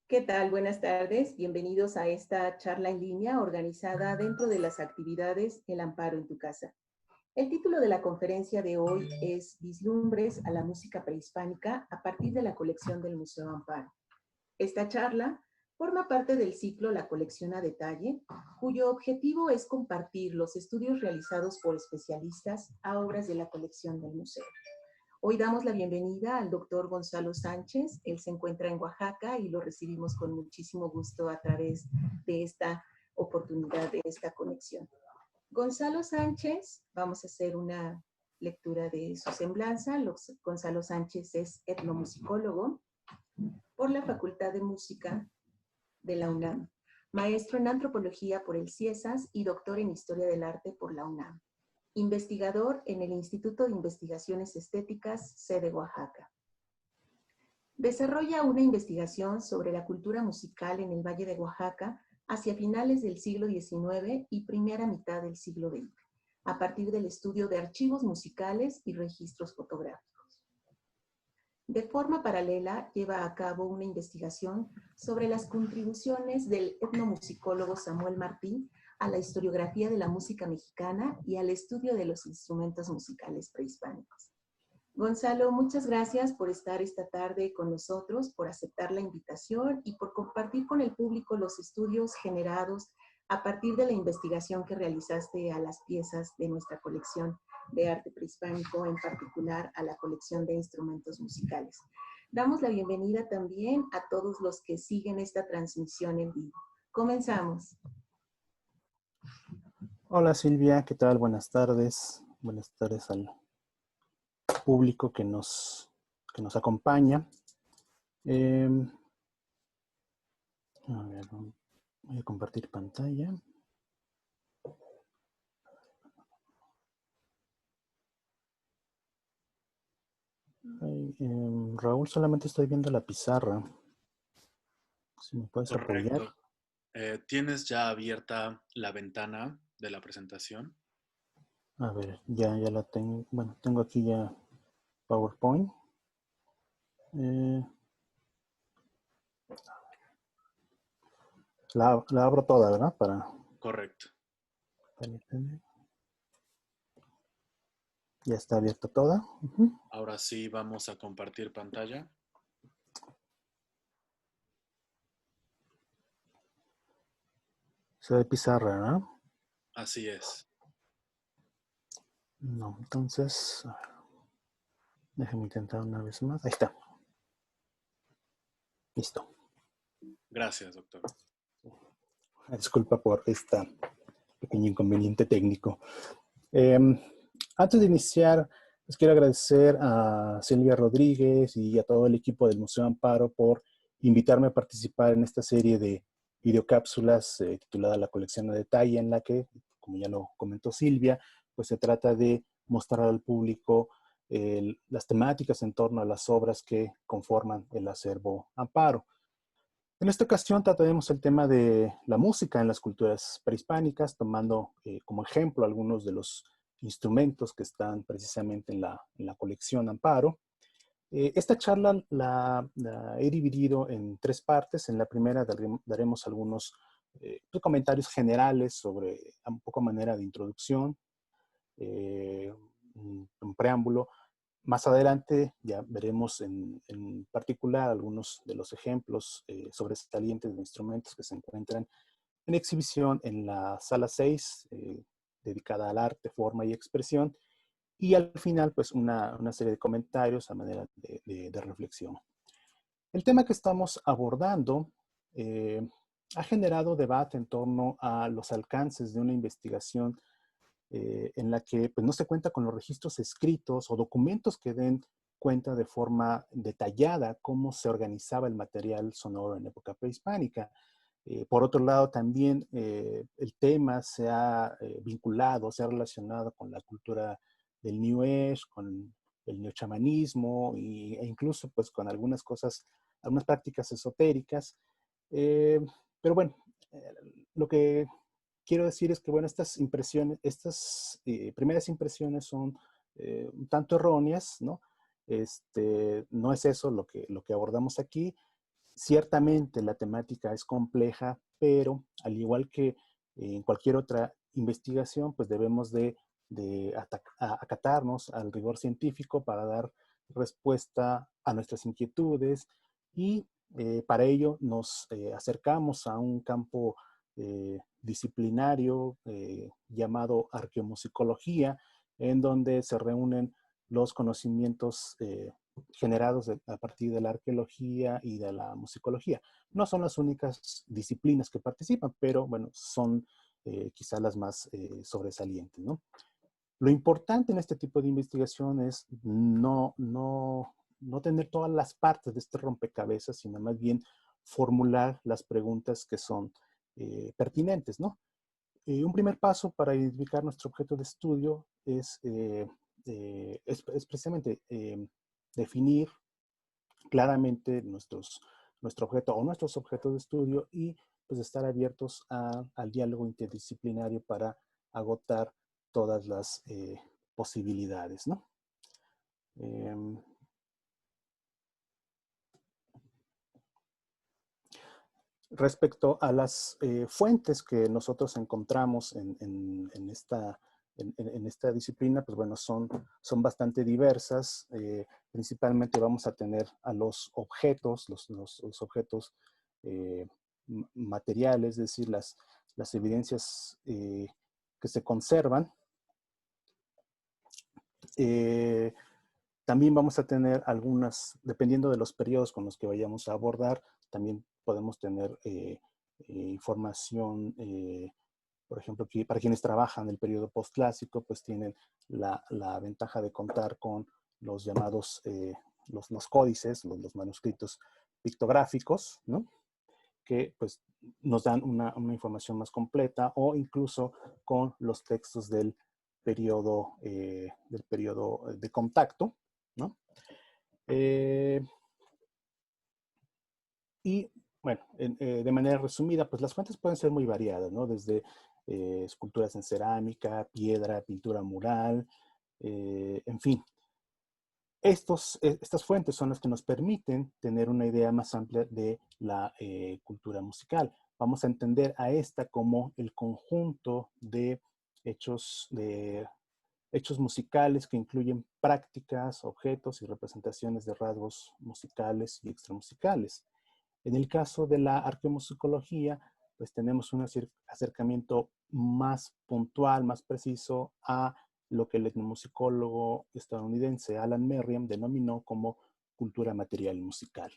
¿Qué tal? Buenas tardes. Bienvenidos a esta charla en línea organizada dentro de las actividades El Amparo en tu casa. El título de la conferencia de hoy es Vislumbres a la música prehispánica a partir de la colección del Museo Amparo. Esta charla forma parte del ciclo La colección a detalle, cuyo objetivo es compartir los estudios realizados por especialistas a obras de la colección del museo. Hoy damos la bienvenida al doctor Gonzalo Sánchez. Él se encuentra en Oaxaca y lo recibimos con muchísimo gusto a través de esta oportunidad, de esta conexión. Gonzalo Sánchez, vamos a hacer una lectura de su semblanza. Gonzalo Sánchez es etnomusicólogo por la Facultad de Música de la UNAM, maestro en antropología por el CIESAS y doctor en historia del arte por la UNAM. Investigador en el Instituto de Investigaciones Estéticas, sede Oaxaca. Desarrolla una investigación sobre la cultura musical en el Valle de Oaxaca hacia finales del siglo XIX y primera mitad del siglo XX, a partir del estudio de archivos musicales y registros fotográficos. De forma paralela, lleva a cabo una investigación sobre las contribuciones del etnomusicólogo Samuel Martí a la historiografía de la música mexicana y al estudio de los instrumentos musicales prehispánicos. Gonzalo, muchas gracias por estar esta tarde con nosotros, por aceptar la invitación y por compartir con el público los estudios generados a partir de la investigación que realizaste a las piezas de nuestra colección de arte prehispánico, en particular a la colección de instrumentos musicales. Damos la bienvenida también a todos los que siguen esta transmisión en vivo. Comenzamos. Hola Silvia, ¿qué tal? Buenas tardes. Buenas tardes al público que nos acompaña. A ver, voy a compartir pantalla. Raúl, solamente estoy viendo la pizarra. Si me puedes apoyar. ¿Tienes ya abierta la ventana de la presentación? A ver, ya la tengo. Bueno, tengo aquí ya PowerPoint. La abro toda, ¿verdad? Correcto. Ya está abierta toda. Ahora sí vamos a compartir pantalla. Se ve pizarra, ¿no? Así es. No, entonces, déjame intentar una vez más. Ahí está. Listo. Gracias, doctor. Disculpa por este pequeño inconveniente técnico. Antes de iniciar, les quiero agradecer a Silvia Rodríguez y a todo el equipo del Museo Amparo por invitarme a participar en esta serie de videocápsulas titulada La colección a detalle, en la que, como ya lo comentó Silvia, pues se trata de mostrar al público las temáticas en torno a las obras que conforman el acervo Amparo. En esta ocasión trataremos el tema de la música en las culturas prehispánicas, tomando como ejemplo algunos de los instrumentos que están precisamente en la colección Amparo. Esta charla la he dividido en tres partes. En la primera daremos algunos comentarios generales sobre un poco manera de introducción, un preámbulo. Más adelante ya veremos en particular algunos de los ejemplos sobresalientes de instrumentos que se encuentran en exhibición en la sala 6, dedicada al arte, forma y expresión. Y al final, pues una serie de comentarios a manera de reflexión. El tema que estamos abordando ha generado debate en torno a los alcances de una investigación en la que pues, no se cuenta con los registros escritos o documentos que den cuenta de forma detallada cómo se organizaba el material sonoro en época prehispánica. Por otro lado, también el tema se ha vinculado, se ha relacionado con la cultura del New Age, con el neochamanismo e incluso pues, con algunas cosas, algunas prácticas esotéricas. Pero bueno, lo que quiero decir es que, bueno, estas primeras impresiones son un tanto erróneas, ¿no? No es eso lo que abordamos aquí, Ciertamente la temática es compleja, pero al igual que en cualquier otra investigación, pues debemos de acatarnos al rigor científico para dar respuesta a nuestras inquietudes y para ello nos acercamos a un campo disciplinario llamado arqueomusicología, en donde se reúnen los conocimientos generados a partir de la arqueología y de la musicología. No son las únicas disciplinas que participan, pero bueno, son quizás las más sobresalientes, ¿no? Lo importante en este tipo de investigación es no tener todas las partes de este rompecabezas, sino más bien formular las preguntas que son pertinentes, ¿no? Un primer paso para identificar nuestro objeto de estudio es precisamente definir claramente nuestro objeto o nuestros objetos de estudio y pues estar abiertos al diálogo interdisciplinario para agotar todas las posibilidades, ¿no? Respecto a las fuentes que nosotros encontramos en esta disciplina, pues bueno, son bastante diversas. Principalmente vamos a tener a los objetos, los objetos materiales, es decir, las evidencias que se conservan. También vamos a tener algunas, dependiendo de los periodos con los que vayamos a abordar, también podemos tener información, por ejemplo, que para quienes trabajan en el periodo postclásico, pues tienen la ventaja de contar con los llamados, los códices, los manuscritos pictográficos, ¿no? Que pues nos dan una información más completa, o incluso con los textos del periodo de contacto, ¿no? Y bueno, de manera resumida, pues las fuentes pueden ser muy variadas, ¿no? Desde esculturas en cerámica, piedra, pintura mural, en fin. Estas fuentes son las que nos permiten tener una idea más amplia de la cultura musical. Vamos a entender a esta como el conjunto de hechos musicales que incluyen prácticas, objetos y representaciones de rasgos musicales y extramusicales. En el caso de la arqueomusicología, pues tenemos un acercamiento más puntual, más preciso a lo que el etnomusicólogo estadounidense Alan Merriam denominó como cultura material musical.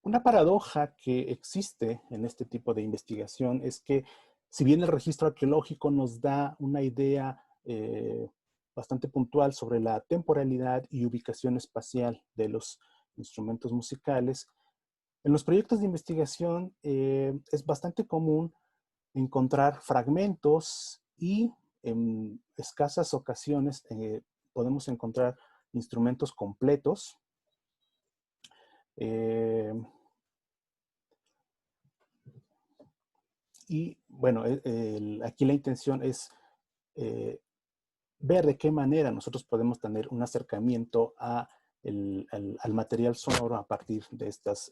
Una paradoja que existe en este tipo de investigación es que, si bien el registro arqueológico nos da una idea bastante puntual sobre la temporalidad y ubicación espacial de los instrumentos musicales, en los proyectos de investigación es bastante común encontrar fragmentos y en escasas ocasiones podemos encontrar instrumentos completos. Y bueno, aquí la intención es ver de qué manera nosotros podemos tener un acercamiento al material sonoro a partir de estas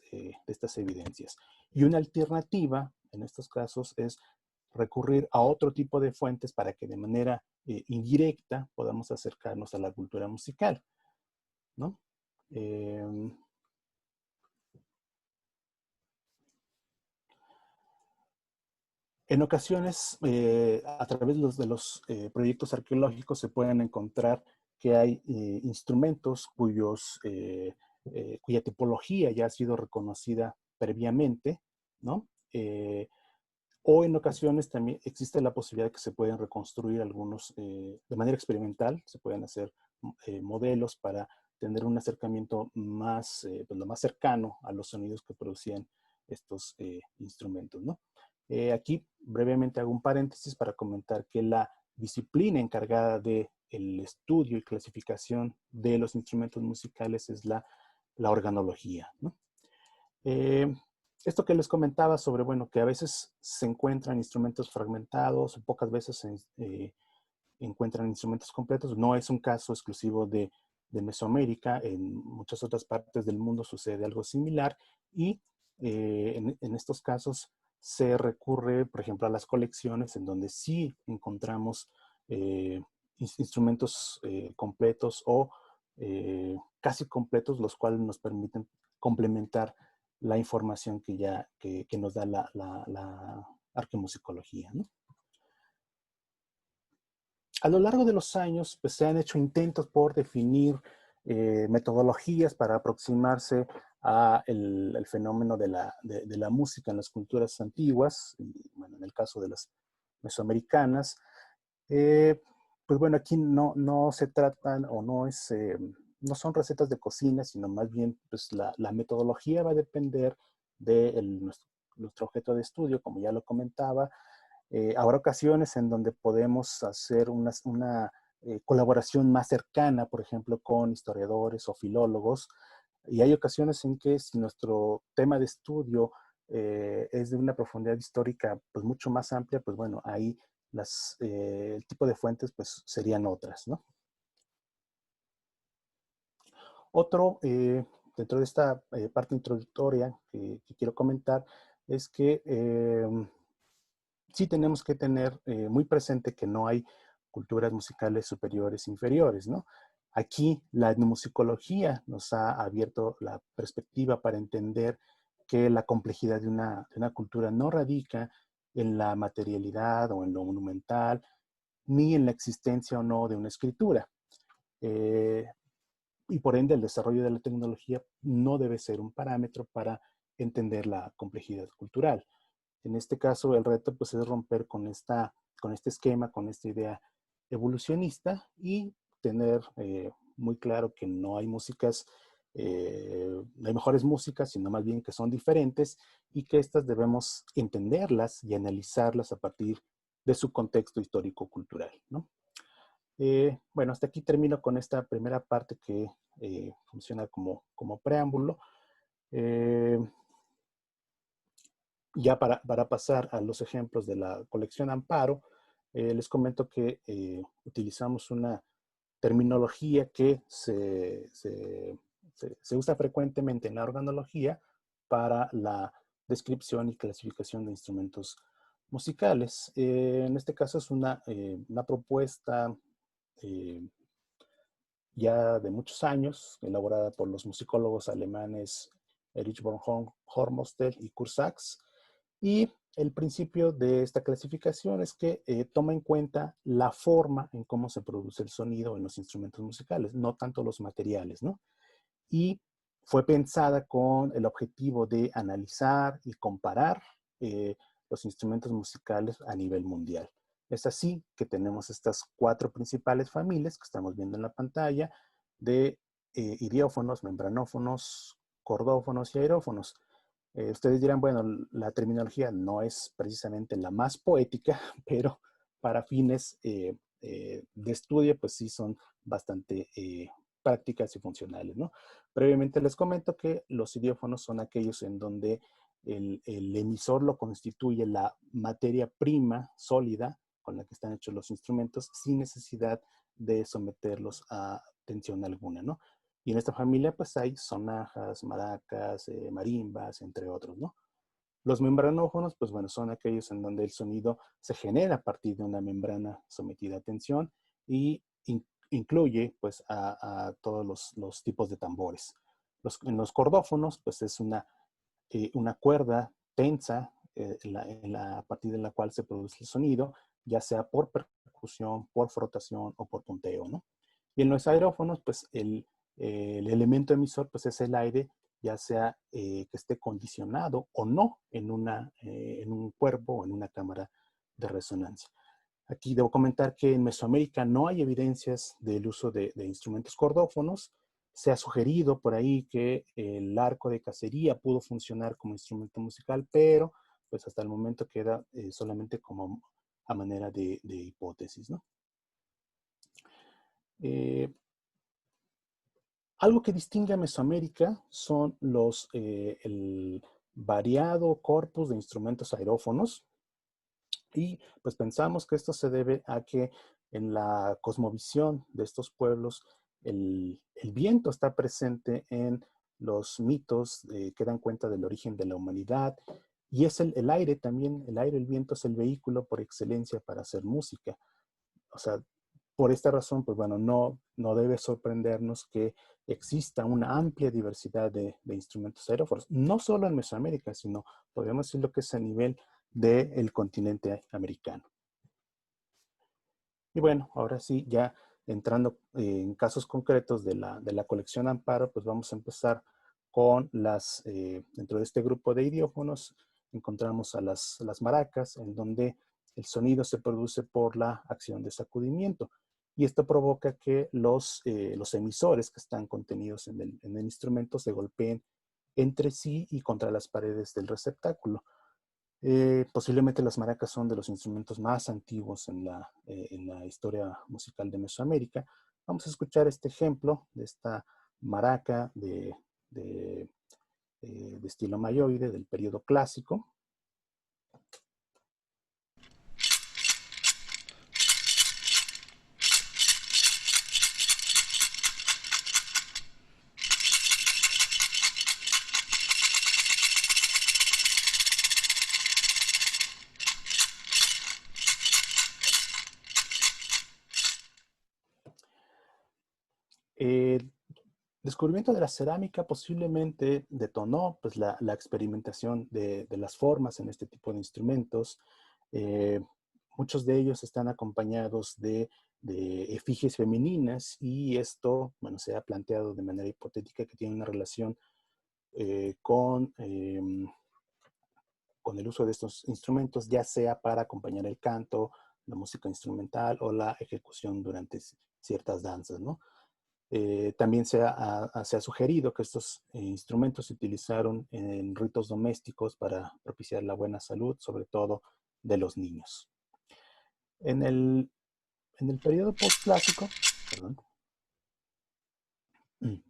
evidencias. Y una alternativa en estos casos es recurrir a otro tipo de fuentes para que de manera indirecta podamos acercarnos a la cultura musical, ¿no? En ocasiones, a través de los proyectos arqueológicos se pueden encontrar que hay instrumentos cuya tipología ya ha sido reconocida previamente, ¿no? O en ocasiones también existe la posibilidad de que se pueden reconstruir algunos de manera experimental, se pueden hacer modelos para tener un acercamiento más, pues lo más cercano a los sonidos que producían estos instrumentos, ¿no? Aquí brevemente hago un paréntesis para comentar que la disciplina encargada del estudio y clasificación de los instrumentos musicales es la organología, ¿no? Esto que les comentaba sobre, bueno, que a veces se encuentran instrumentos fragmentados, pocas veces se encuentran instrumentos completos, no es un caso exclusivo de de Mesoamérica. En muchas otras partes del mundo sucede algo similar y en estos casos se recurre, por ejemplo, a las colecciones en donde sí encontramos instrumentos completos o casi completos, los cuales nos permiten complementar la información que nos da la arqueomusicología, ¿no? A lo largo de los años, pues, se han hecho intentos por definir metodologías para aproximarse a el fenómeno de la música en las culturas antiguas, y, bueno, en el caso de las mesoamericanas. Eh, pues bueno, aquí no se tratan o no son recetas de cocina, sino más bien pues la metodología va a depender de nuestro objeto de estudio, como ya lo comentaba. Habrá ocasiones en donde podemos hacer una colaboración más cercana, por ejemplo, con historiadores o filólogos, y hay ocasiones en que si nuestro tema de estudio es de una profundidad histórica pues mucho más amplia, pues bueno, ahí el tipo de fuentes pues serían otras, ¿no? Otro, dentro de esta parte introductoria que quiero comentar, es que sí tenemos que tener muy presente que no hay culturas musicales superiores e inferiores, ¿no? Aquí la etnomusicología nos ha abierto la perspectiva para entender que la complejidad de una cultura no radica en la materialidad o en lo monumental, ni en la existencia o no de una escritura. Eh, y por ende el desarrollo de la tecnología no debe ser un parámetro para entender la complejidad cultural. En este caso, el reto pues, es romper con este esquema, con esta idea evolucionista y tener muy claro que no hay músicas, no hay mejores músicas, sino más bien que son diferentes y que estas debemos entenderlas y analizarlas a partir de su contexto histórico-cultural, ¿no? Bueno, hasta aquí termino con esta primera parte que funciona como preámbulo. Ya para pasar a los ejemplos de la colección Amparo, les comento que utilizamos una terminología que se usa frecuentemente en la organología para la descripción y clasificación de instrumentos musicales. En este caso es una propuesta eh, ya de muchos años, elaborada por los musicólogos alemanes Erich von Hornbostel y Kurt Sachs. Y el principio de esta clasificación es que toma en cuenta la forma en cómo se produce el sonido en los instrumentos musicales, no tanto los materiales, ¿no? Y fue pensada con el objetivo de analizar y comparar los instrumentos musicales a nivel mundial. Es así que tenemos estas 4 principales familias que estamos viendo en la pantalla de idiófonos, membranófonos, cordófonos y aerófonos. Ustedes dirán, bueno, la terminología no es precisamente la más poética, pero para fines de estudio, pues sí son bastante prácticas y funcionales, ¿no? Previamente les comento que los idiófonos son aquellos en donde el emisor lo constituye la materia prima sólida con la que están hechos los instrumentos sin necesidad de someterlos a tensión alguna, ¿no? Y en esta familia pues hay sonajas, maracas, marimbas, entre otros, ¿no? Los membranófonos, pues bueno, son aquellos en donde el sonido se genera a partir de una membrana sometida a tensión y incluye pues a todos los tipos de tambores. En los cordófonos, pues es una cuerda tensa a partir de la cual se produce el sonido, ya sea por percusión, por frotación o por punteo, ¿no? Y en los aerófonos, pues el elemento emisor pues es el aire, ya sea que esté condicionado o no en un cuerpo o en una cámara de resonancia. Aquí debo comentar que en Mesoamérica no hay evidencias del uso de instrumentos cordófonos. Se ha sugerido por ahí que el arco de cacería pudo funcionar como instrumento musical, pero pues hasta el momento queda solamente como a manera de hipótesis, ¿no? Algo que distingue a Mesoamérica son el variado corpus de instrumentos aerófonos, y pues pensamos que esto se debe a que en la cosmovisión de estos pueblos el viento está presente en los mitos que dan cuenta del origen de la humanidad, y es el aire también, el viento es el vehículo por excelencia para hacer música. O sea, por esta razón, pues bueno, no debe sorprendernos que exista una amplia diversidad de instrumentos aerófonos, no solo en Mesoamérica, sino podemos decir lo que es a nivel del continente americano. Y bueno, ahora sí, ya entrando en casos concretos de la colección Amparo, pues vamos a empezar con dentro de este grupo de idiófonos, encontramos a las maracas, en donde el sonido se produce por la acción de sacudimiento. Y esto provoca que los emisores que están contenidos en el instrumento se golpeen entre sí y contra las paredes del receptáculo. Posiblemente las maracas son de los instrumentos más antiguos en la historia musical de Mesoamérica. Vamos a escuchar este ejemplo de esta maraca de estilo mayoide del periodo clásico. El descubrimiento de la cerámica posiblemente detonó pues, la experimentación de las formas en este tipo de instrumentos. Eh, Muchos de ellos están acompañados de efigies femeninas, y esto, bueno, se ha planteado de manera hipotética que tiene una relación con el uso de estos instrumentos, ya sea para acompañar el canto, la música instrumental o la ejecución durante ciertas danzas, ¿no? También se ha sugerido que estos instrumentos se utilizaron en ritos domésticos para propiciar la buena salud, sobre todo de los niños. En el periodo postclásico, perdón, en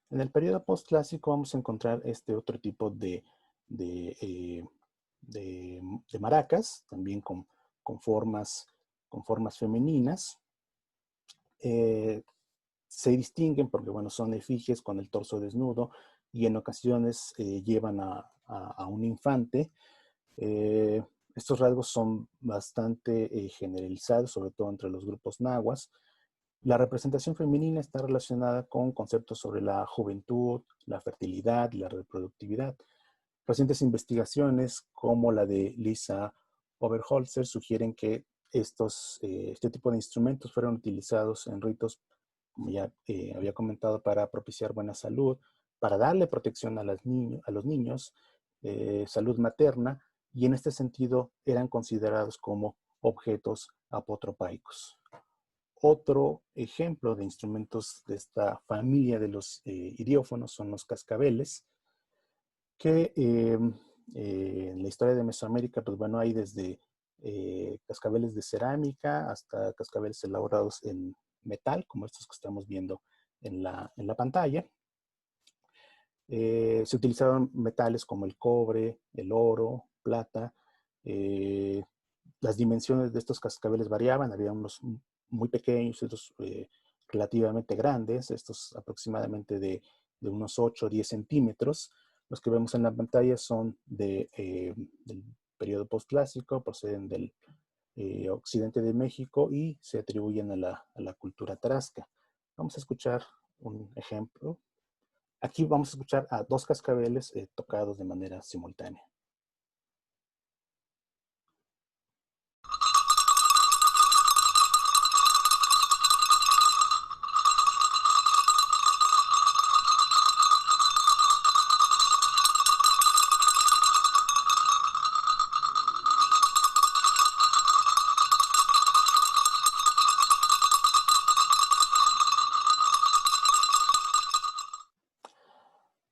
el periodo postclásico vamos a encontrar este otro tipo de, eh, de maracas, también con formas, con formas femeninas. Se distinguen porque, bueno, son efigies con el torso desnudo, y en ocasiones llevan a un infante. Eh, Estos rasgos son bastante generalizados, sobre todo entre los grupos nahuas. La representación femenina está relacionada con conceptos sobre la juventud, la fertilidad y la reproductividad. Recientes investigaciones, como la de Lisa Oberholzer, sugieren que este tipo de instrumentos fueron utilizados en ritos, como ya había comentado, para propiciar buena salud, para darle protección a los niños, salud materna, y en este sentido eran considerados como objetos apotropaicos. Otro ejemplo de instrumentos de esta familia de los idiófonos son los cascabeles, que en la historia de Mesoamérica, pues bueno, hay desde cascabeles de cerámica hasta cascabeles elaborados en metal, como estos que estamos viendo en la pantalla. Se utilizaron metales como el cobre, el oro, plata. Las dimensiones de estos cascabeles variaban, había unos muy pequeños, otros relativamente grandes, estos aproximadamente de unos 8 o 10 centímetros. Los que vemos en la pantalla son del periodo postclásico, proceden del occidente de México y se atribuyen a la cultura tarasca. Vamos a escuchar un ejemplo. Aquí vamos a escuchar a dos cascabeles tocados de manera simultánea.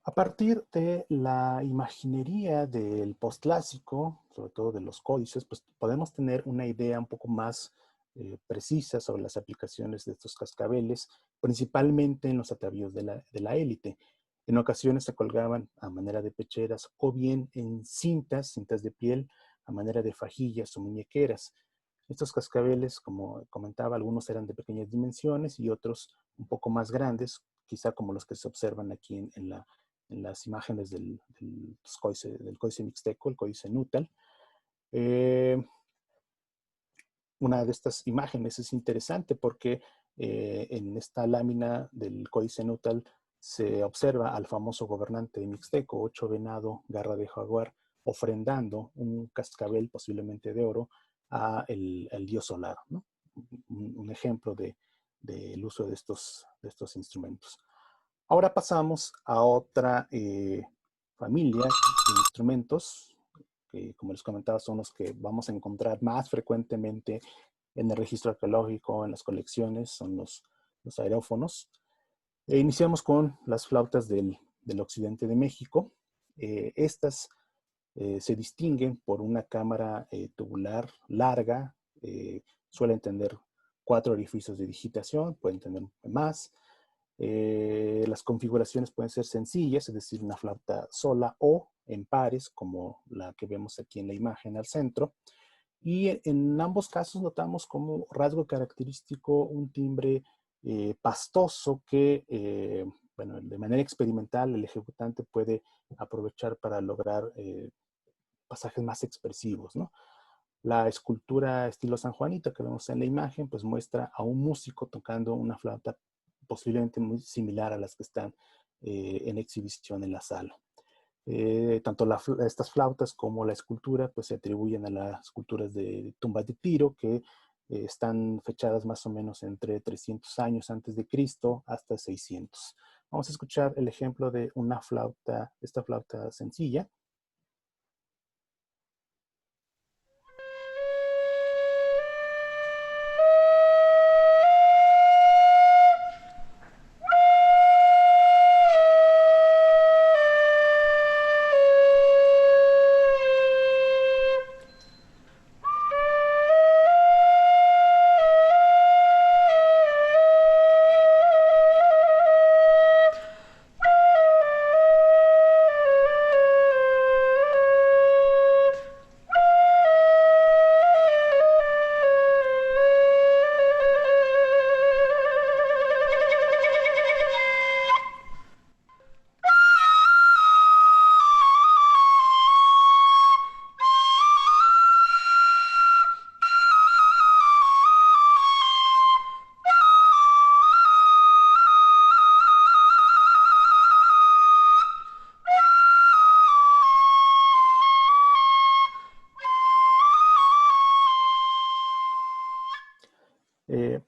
A partir de la imaginería del postclásico, sobre todo de los códices, pues podemos tener una idea un poco más precisa sobre las aplicaciones de estos cascabeles, principalmente en los atavíos de la élite. En ocasiones se colgaban a manera de pecheras o bien en cintas de piel a manera de fajillas o muñequeras. Estos cascabeles, como comentaba, algunos eran de pequeñas dimensiones y otros un poco más grandes, quizá como los que se observan aquí en las imágenes del códice mixteco, el códice Nutal. Una de estas imágenes es interesante porque en esta lámina del códice Nutal se observa al famoso gobernante mixteco, Ocho Venado, Garra de Jaguar, ofrendando un cascabel posiblemente de oro al dios solar, ¿no? Un ejemplo del uso de estos instrumentos. Ahora pasamos a otra familia de instrumentos que, como les comentaba, son los que vamos a encontrar más frecuentemente en el registro arqueológico, en las colecciones, son los aerófonos. Iniciamos con las flautas del occidente de México. Estas se distinguen por una cámara tubular larga, suelen tener 4 orificios de digitación, pueden tener más. Las configuraciones pueden ser sencillas, es decir, una flauta sola o en pares, como la que vemos aquí en la imagen al centro. Y en ambos casos notamos como rasgo característico un timbre pastoso que, bueno, de manera experimental el ejecutante puede aprovechar para lograr pasajes más expresivos, ¿no? La escultura estilo San Juanito que vemos en la imagen, pues muestra a un músico tocando una flauta posiblemente muy similar a las que están en exhibición en la sala. Tanto estas flautas como la escultura pues se atribuyen a las esculturas de tumbas de Tiro que están fechadas más o menos entre 300 años antes de Cristo hasta 600. Vamos a escuchar el ejemplo de una flauta, esta flauta sencilla.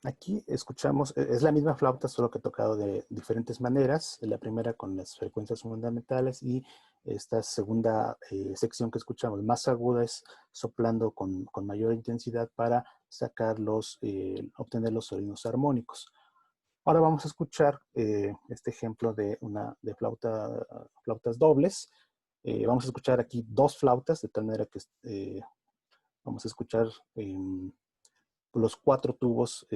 Aquí escuchamos, es la misma flauta, solo que tocado de diferentes maneras. La primera con las frecuencias fundamentales y esta segunda sección que escuchamos más aguda es soplando con mayor intensidad para sacar obtener los sonidos armónicos. Ahora vamos a escuchar este ejemplo de flautas dobles. Vamos a escuchar aquí 2 flautas, de tal manera que vamos a escuchar los 4 tubos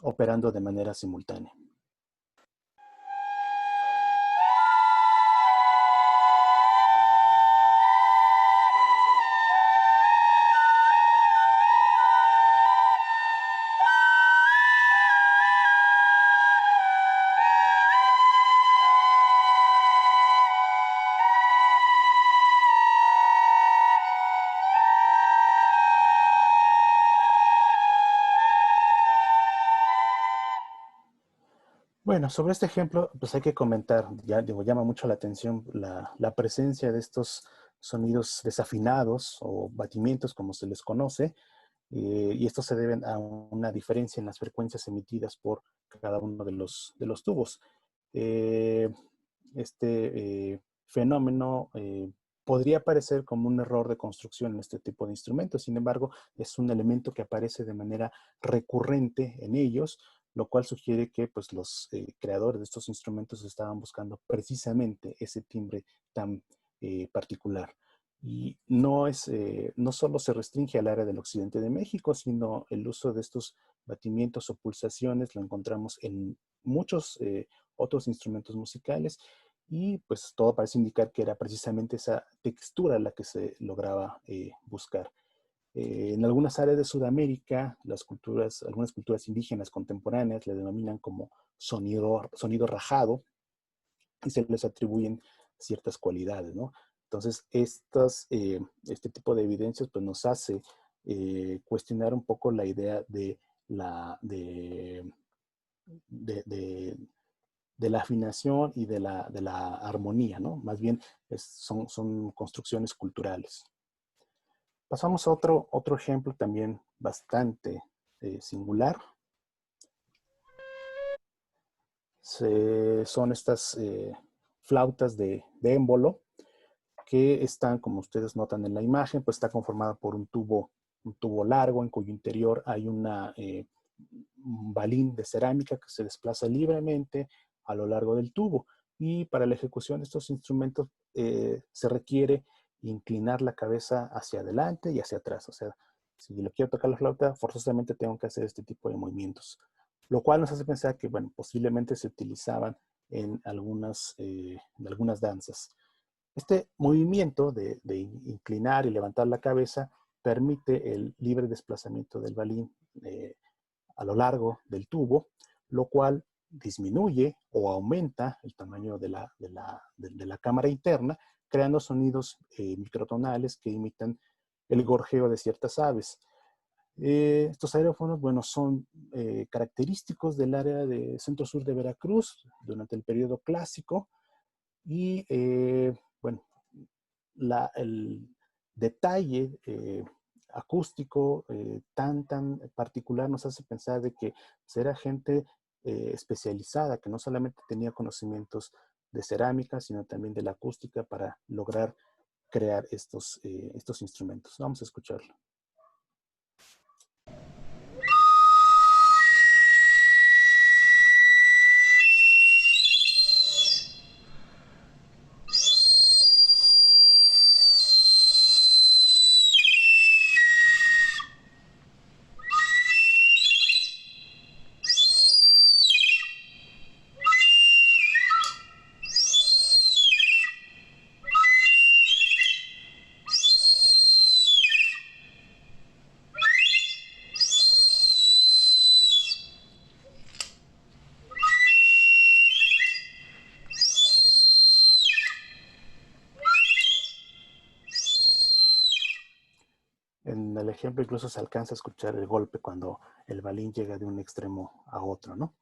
operando de manera simultánea. Bueno, sobre este ejemplo, pues hay que comentar, ya digo, llama mucho la atención la presencia de estos sonidos desafinados o batimientos, como se les conoce, y estos se deben a una diferencia en las frecuencias emitidas por cada uno de los tubos. Eh, fenómeno podría parecer como un error de construcción en este tipo de instrumentos, sin embargo, es un elemento que aparece de manera recurrente en ellos, lo cual sugiere que pues, los creadores de estos instrumentos estaban buscando precisamente ese timbre tan particular. Y no solo se restringe al área del occidente de México, sino el uso de estos batimientos o pulsaciones lo encontramos en muchos otros instrumentos musicales y pues todo parece indicar que era precisamente esa textura la que se lograba buscar. En algunas áreas de Sudamérica, algunas culturas indígenas contemporáneas le denominan como sonido rajado y se les atribuyen ciertas cualidades, ¿no? Entonces, este tipo de evidencias pues, nos hace cuestionar un poco la idea de la afinación y de la armonía, ¿no? Más bien son construcciones culturales. Pasamos a otro ejemplo también bastante singular. Son estas flautas de émbolo que están, como ustedes notan en la imagen, pues está conformada por un tubo largo en cuyo interior hay un balín de cerámica que se desplaza libremente a lo largo del tubo. Y para la ejecución de estos instrumentos se requiere inclinar la cabeza hacia adelante y hacia atrás. O sea, si yo quiero tocar la flauta, forzosamente tengo que hacer este tipo de movimientos. Lo cual nos hace pensar que, bueno, posiblemente se utilizaban en algunas danzas. Este movimiento de inclinar y levantar la cabeza permite el libre desplazamiento del balín a lo largo del tubo, lo cual disminuye o aumenta el tamaño de la cámara interna, creando sonidos microtonales que imitan el gorjeo de ciertas aves. Estos aerófonos, bueno, son característicos del área de centro-sur de Veracruz durante el periodo clásico y, bueno, el detalle acústico tan particular nos hace pensar de que era gente especializada, que no solamente tenía conocimientos de cerámica, sino también de la acústica para lograr crear estos instrumentos. Vamos a escucharlo. En el ejemplo incluso se alcanza a escuchar el golpe cuando el balín llega de un extremo a otro, ¿no?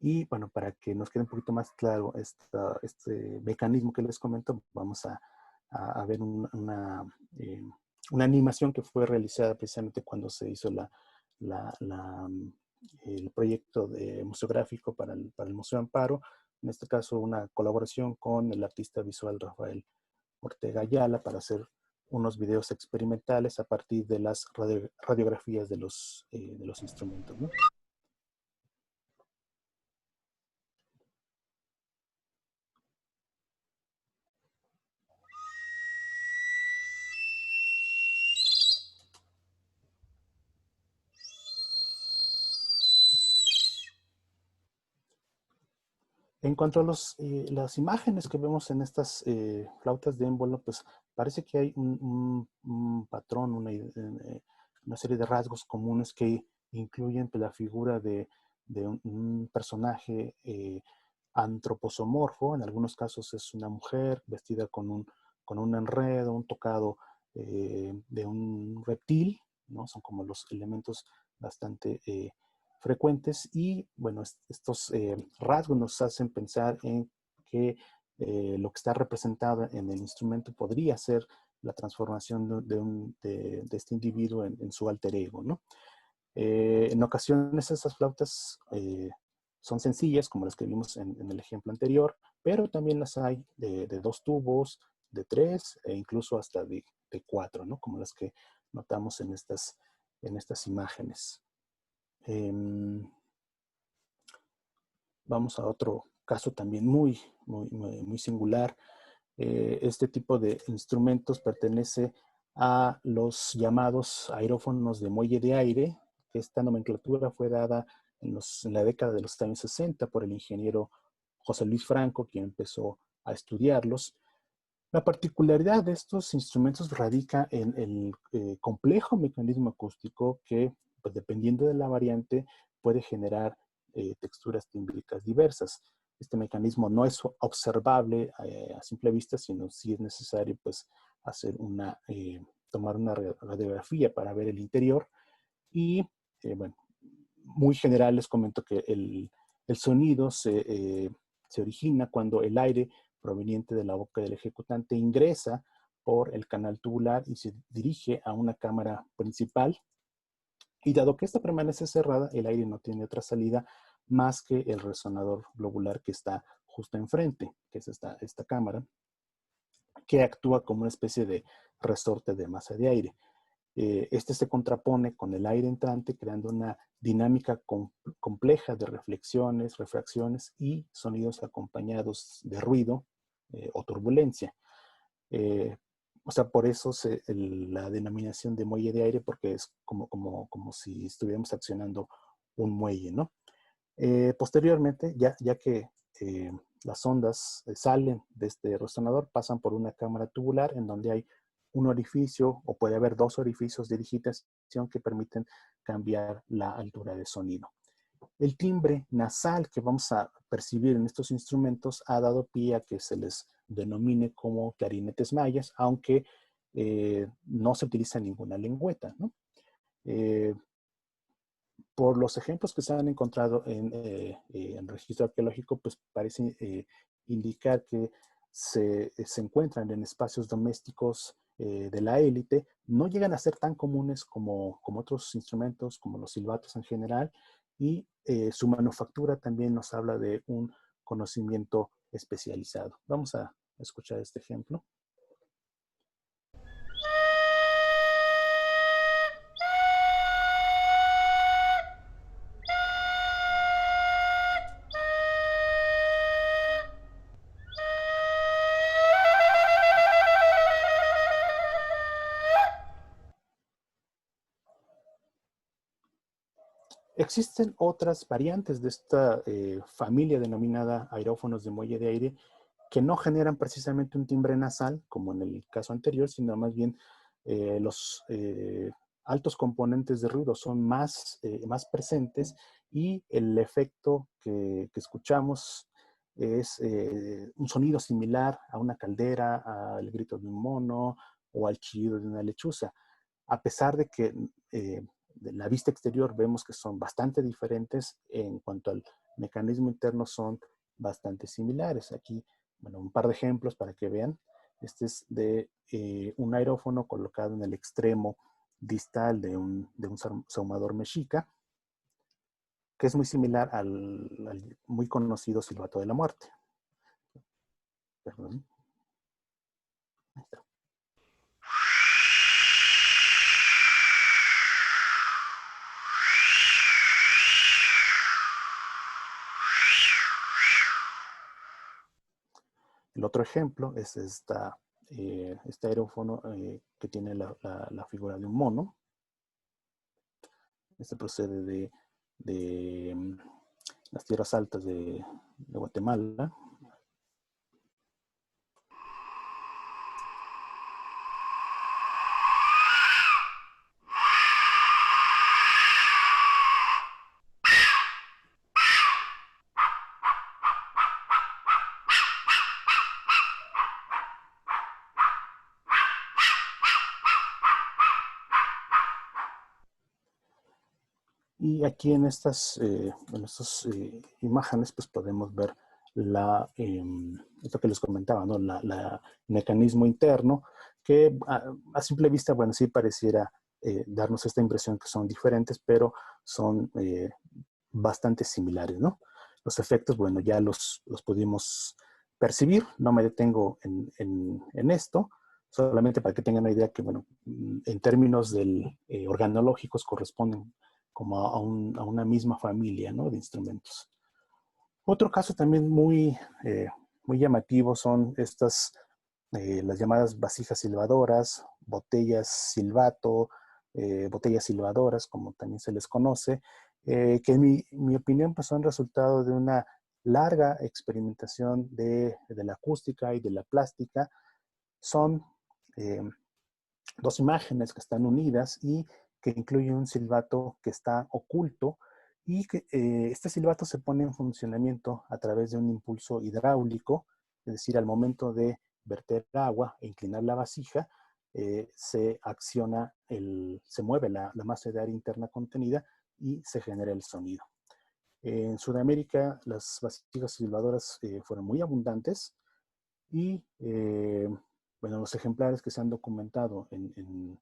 Y bueno, para que nos quede un poquito más claro este mecanismo que les comento, vamos a ver una animación que fue realizada precisamente cuando se hizo el proyecto museográfico para el Museo Amparo. En este caso, una colaboración con el artista visual Rafael Ortega Ayala para hacer unos videos experimentales a partir de las radiografías de los instrumentos, ¿no? En cuanto a las imágenes que vemos en estas flautas de émbolo, pues parece que hay un patrón, una serie de rasgos comunes que incluyen pues, la figura de un personaje antroposomorfo. En algunos casos es una mujer vestida con un enredo, un tocado de un reptil, ¿no? Son como los elementos bastante frecuentes y, bueno, estos rasgos nos hacen pensar en que lo que está representado en el instrumento podría ser la transformación de este individuo en su alter ego, ¿no? En ocasiones esas flautas son sencillas, como las que vimos en el ejemplo anterior, pero también las hay de 2 tubos, de 3 e incluso hasta de 4, ¿no? Como las que notamos en estas imágenes. Vamos a otro caso también muy singular. Este tipo de instrumentos pertenece a los llamados aerófonos de muelle de aire, que esta nomenclatura fue dada en la década de los años 60 por el ingeniero José Luis Franco, quien empezó a estudiarlos. La particularidad de estos instrumentos radica en el complejo mecanismo acústico que, pues, dependiendo de la variante, puede generar texturas tímbricas diversas. Este mecanismo no es observable a simple vista, sino si es necesario, pues, hacer tomar una radiografía para ver el interior. Y, bueno, muy general les comento que el sonido se origina cuando el aire proveniente de la boca del ejecutante ingresa por el canal tubular y se dirige a una cámara principal. Y dado que esta permanece cerrada, el aire no tiene otra salida más que el resonador globular que está justo enfrente, que es esta cámara, que actúa como una especie de resorte de masa de aire. Este se contrapone con el aire entrante, creando una dinámica compleja de reflexiones, refracciones y sonidos acompañados de ruido o turbulencia. Eh, o sea, por eso la denominación de muelle de aire, porque es como si estuviéramos accionando un muelle, ¿no? Posteriormente, ya que las ondas salen de este resonador, pasan por una cámara tubular en donde hay un orificio o puede haber dos orificios de digitación que permiten cambiar la altura de sonido. El timbre nasal que vamos a percibir en estos instrumentos ha dado pie a que se les denomine como clarinetes mayas, aunque no se utiliza ninguna lengüeta, ¿no? Por los ejemplos que se han encontrado en el registro arqueológico, pues parece indicar que se encuentran en espacios domésticos de la élite. No llegan a ser tan comunes como otros instrumentos, como los silbatos en general, y su manufactura también nos habla de un conocimiento especializado. Vamos a escuchar este ejemplo. Existen otras variantes de esta familia denominada aerófonos de muelle de aire que no generan precisamente un timbre nasal, como en el caso anterior, sino más bien los altos componentes de ruido son más presentes y el efecto que escuchamos es un sonido similar a una caldera, al grito de un mono o al chillido de una lechuza. A pesar de que de la vista exterior vemos que son bastante diferentes, en cuanto al mecanismo interno son bastante similares. Aquí, bueno, un par de ejemplos para que vean. Este es de un aerófono colocado en el extremo distal de un saumador mexica, que es muy similar al muy conocido silbato de la muerte. Perdón. Ahí está. El otro ejemplo es este aerófono que tiene la figura de un mono. Este procede de las tierras altas de Guatemala. Y aquí en estas imágenes pues podemos ver esto que les comentaba, ¿no? El mecanismo interno que a simple vista, bueno, sí pareciera darnos esta impresión que son diferentes, pero son bastante similares, ¿no? Los efectos, bueno, ya los pudimos percibir, no me detengo en esto, solamente para que tengan una idea que, bueno, en términos organológicos corresponden como a una misma familia, ¿no?, de instrumentos. Otro caso también muy llamativo son las llamadas vasijas silbadoras, botellas silbato, botellas silbadoras, como también se les conoce, que en mi opinión pues son resultado de una larga experimentación de la acústica y de la plástica, Son eh, dos imágenes que están unidas y que incluyen un silbato que está oculto y que este silbato se pone en funcionamiento a través de un impulso hidráulico, es decir, al momento de verter agua e inclinar la vasija, se acciona, se mueve la masa de aire interna contenida y se genera el sonido. En Sudamérica las vasijas silbadoras fueron muy abundantes y bueno, los ejemplares que se han documentado en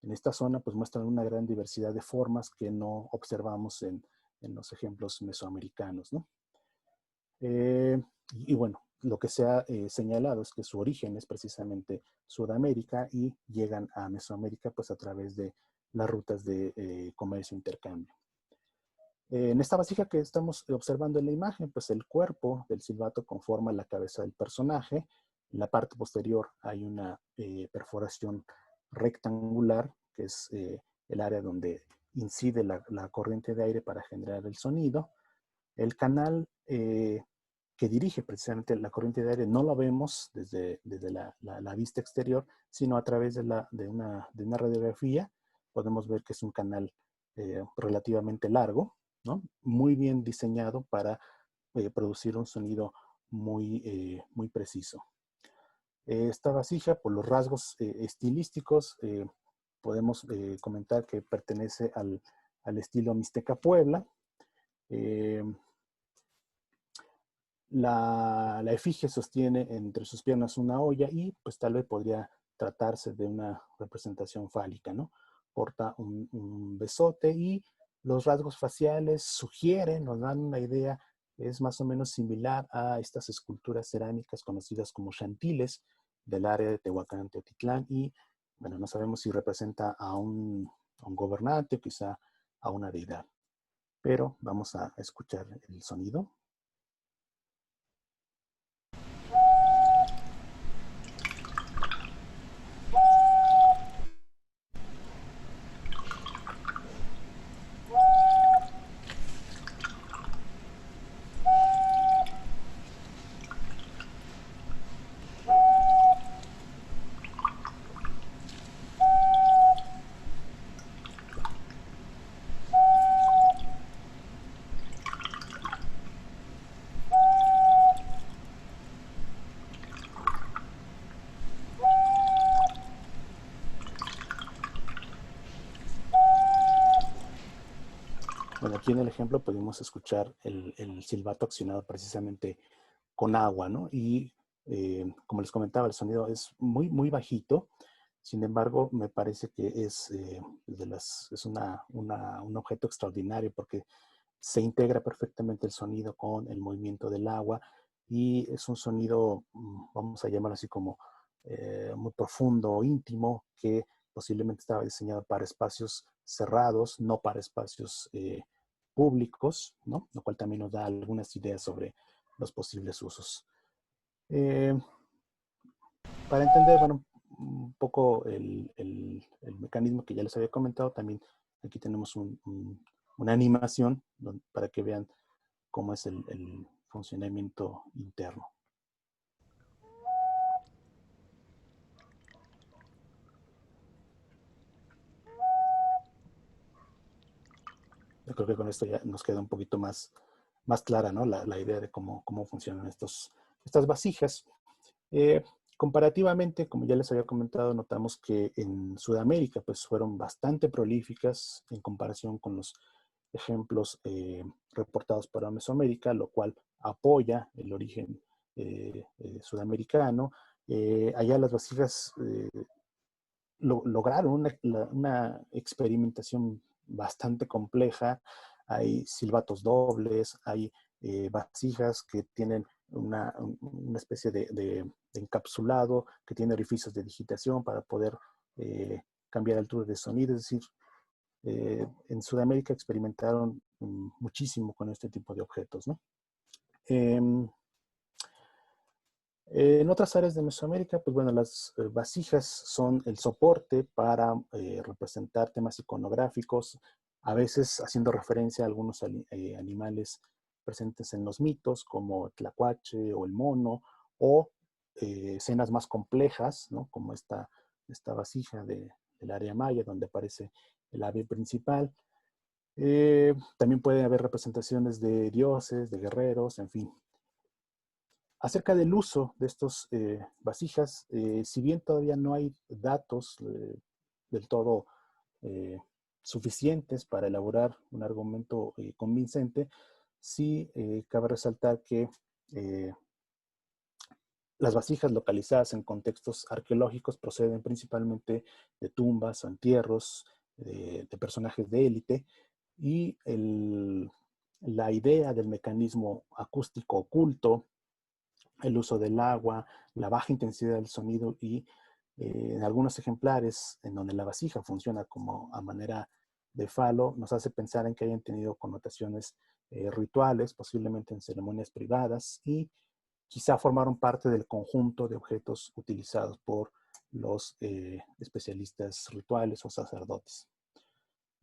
esta zona pues muestran una gran diversidad de formas que no observamos en los ejemplos mesoamericanos, ¿no? Y bueno, lo que se ha señalado es que su origen es precisamente Sudamérica y llegan a Mesoamérica pues a través de las rutas de comercio e intercambio. En esta vasija que estamos observando en la imagen, pues el cuerpo del silbato conforma la cabeza del personaje. En la parte posterior hay una perforación rectangular, que es el área donde incide la corriente de aire para generar el sonido. El canal que dirige precisamente la corriente de aire no lo vemos desde la vista exterior, sino a través de una radiografía. Podemos ver que es un canal relativamente largo, ¿no? Muy bien diseñado para producir un sonido muy preciso. Esta vasija, por los rasgos estilísticos, podemos comentar que pertenece al estilo Mixteca Puebla. La efigie sostiene entre sus piernas una olla y pues tal vez podría tratarse de una representación fálica, ¿no? Porta un besote y los rasgos faciales sugieren, nos dan una idea, es más o menos similar a estas esculturas cerámicas conocidas como chantiles del área de Tehuacán, Teotitlán, y bueno, no sabemos si representa a un gobernante o quizá a una deidad. Pero vamos a escuchar el sonido. Bueno, aquí en el ejemplo podemos escuchar el silbato accionado precisamente con agua, ¿no? Y como les comentaba, el sonido es muy bajito. Sin embargo, me parece que es un objeto extraordinario porque se integra perfectamente el sonido con el movimiento del agua y es un sonido, vamos a llamarlo así como muy profundo, íntimo, que posiblemente estaba diseñado para espacios cerrados, no para espacios públicos, ¿no? Lo cual también nos da algunas ideas sobre los posibles usos. Eh, para entender, bueno, un poco el mecanismo que ya les había comentado, también aquí tenemos una animación para que vean cómo es el funcionamiento interno. Yo creo que con esto ya nos queda un poquito más clara, ¿no? La idea de cómo funcionan estas vasijas. Comparativamente, como ya les había comentado, notamos que en Sudamérica pues fueron bastante prolíficas en comparación con los ejemplos reportados para Mesoamérica, lo cual apoya el origen sudamericano. Allá las vasijas lograron una experimentación bastante compleja. Hay silbatos dobles, hay vasijas que tienen una especie de encapsulado, que tiene orificios de digitación para poder cambiar altura de sonido. Es decir, en Sudamérica experimentaron muchísimo con este tipo de objetos, ¿no? En otras áreas de Mesoamérica, pues bueno, las vasijas son el soporte para representar temas iconográficos, a veces haciendo referencia a algunos animales presentes en los mitos, como el tlacuache o el mono, o escenas más complejas, ¿no? Como esta vasija del área maya, donde aparece el ave principal. También puede haber representaciones de dioses, de guerreros, en fin. Acerca del uso de estos vasijas, si bien todavía no hay datos del todo suficientes para elaborar un argumento convincente, sí cabe resaltar que las vasijas localizadas en contextos arqueológicos proceden principalmente de tumbas o entierros de personajes de élite, y la idea del mecanismo acústico oculto, el uso del agua, la baja intensidad del sonido y en algunos ejemplares en donde la vasija funciona como a manera de falo, nos hace pensar en que hayan tenido connotaciones rituales, posiblemente en ceremonias privadas, y quizá formaron parte del conjunto de objetos utilizados por los especialistas rituales o sacerdotes.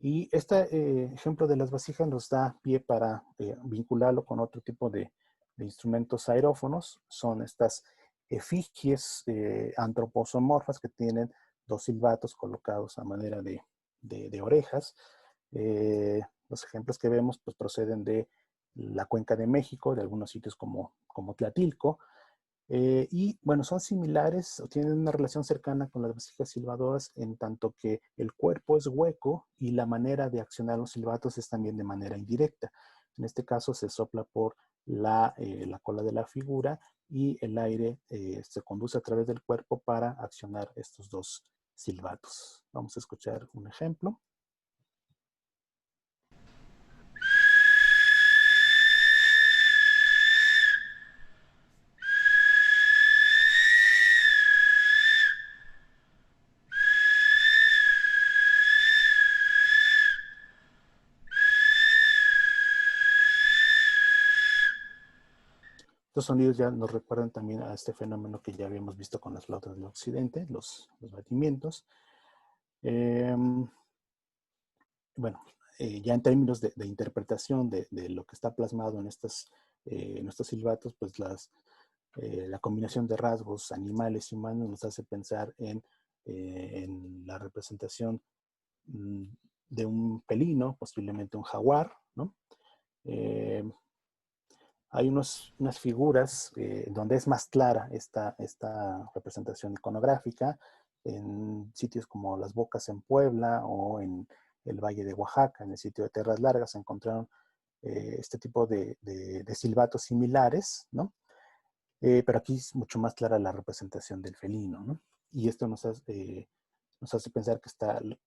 Y este ejemplo de las vasijas nos da pie para vincularlo con otro tipo de instrumentos aerófonos. Son estas efigies antroposomorfas que tienen dos silbatos colocados a manera de orejas. Los ejemplos que vemos pues, proceden de la Cuenca de México, de algunos sitios como Tlatilco, y bueno, son similares o tienen una relación cercana con las vasijas silbadoras en tanto que el cuerpo es hueco y la manera de accionar los silbatos es también de manera indirecta. En este caso se sopla por la cola de la figura y el aire se conduce a través del cuerpo para accionar estos dos silbatos. Vamos a escuchar un ejemplo. Estos sonidos ya nos recuerdan también a este fenómeno que ya habíamos visto con las flautas del occidente, los batimientos. Bueno, ya en términos de interpretación de lo que está plasmado en estos silbatos, pues la combinación de rasgos animales y humanos nos hace pensar en la representación de un felino, posiblemente un jaguar, ¿no? Hay unas figuras donde es más clara esta representación iconográfica, en sitios como Las Bocas en Puebla o en el Valle de Oaxaca, en el sitio de Terras Largas, se encontraron este tipo de silbatos similares, ¿no? Pero aquí es mucho más clara la representación del felino, ¿no? Y esto nos hace pensar que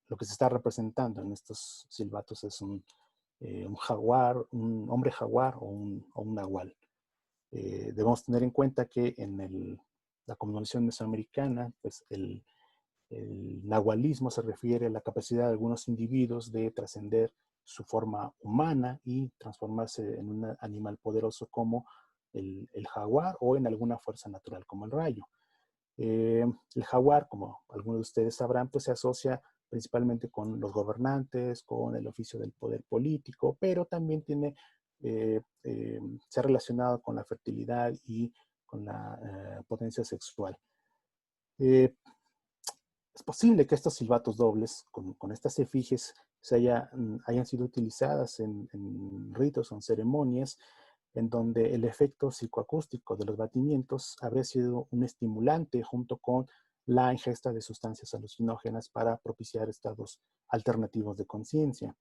lo que se está representando en estos silbatos es un jaguar, un hombre jaguar o un nahual. Debemos tener en cuenta que en la cosmovisión mesoamericana, pues el nahualismo se refiere a la capacidad de algunos individuos de trascender su forma humana y transformarse en un animal poderoso como el jaguar o en alguna fuerza natural como el rayo. El jaguar, como algunos de ustedes sabrán, pues se asocia principalmente con los gobernantes, con el oficio del poder político, pero también se ha relacionado con la fertilidad y con la potencia sexual. Es posible que estos silbatos dobles, con estas efigies, hayan sido utilizadas en ritos o en ceremonias en donde el efecto psicoacústico de los batimientos habría sido un estimulante junto con la ingesta de sustancias alucinógenas para propiciar estados alternativos de conciencia.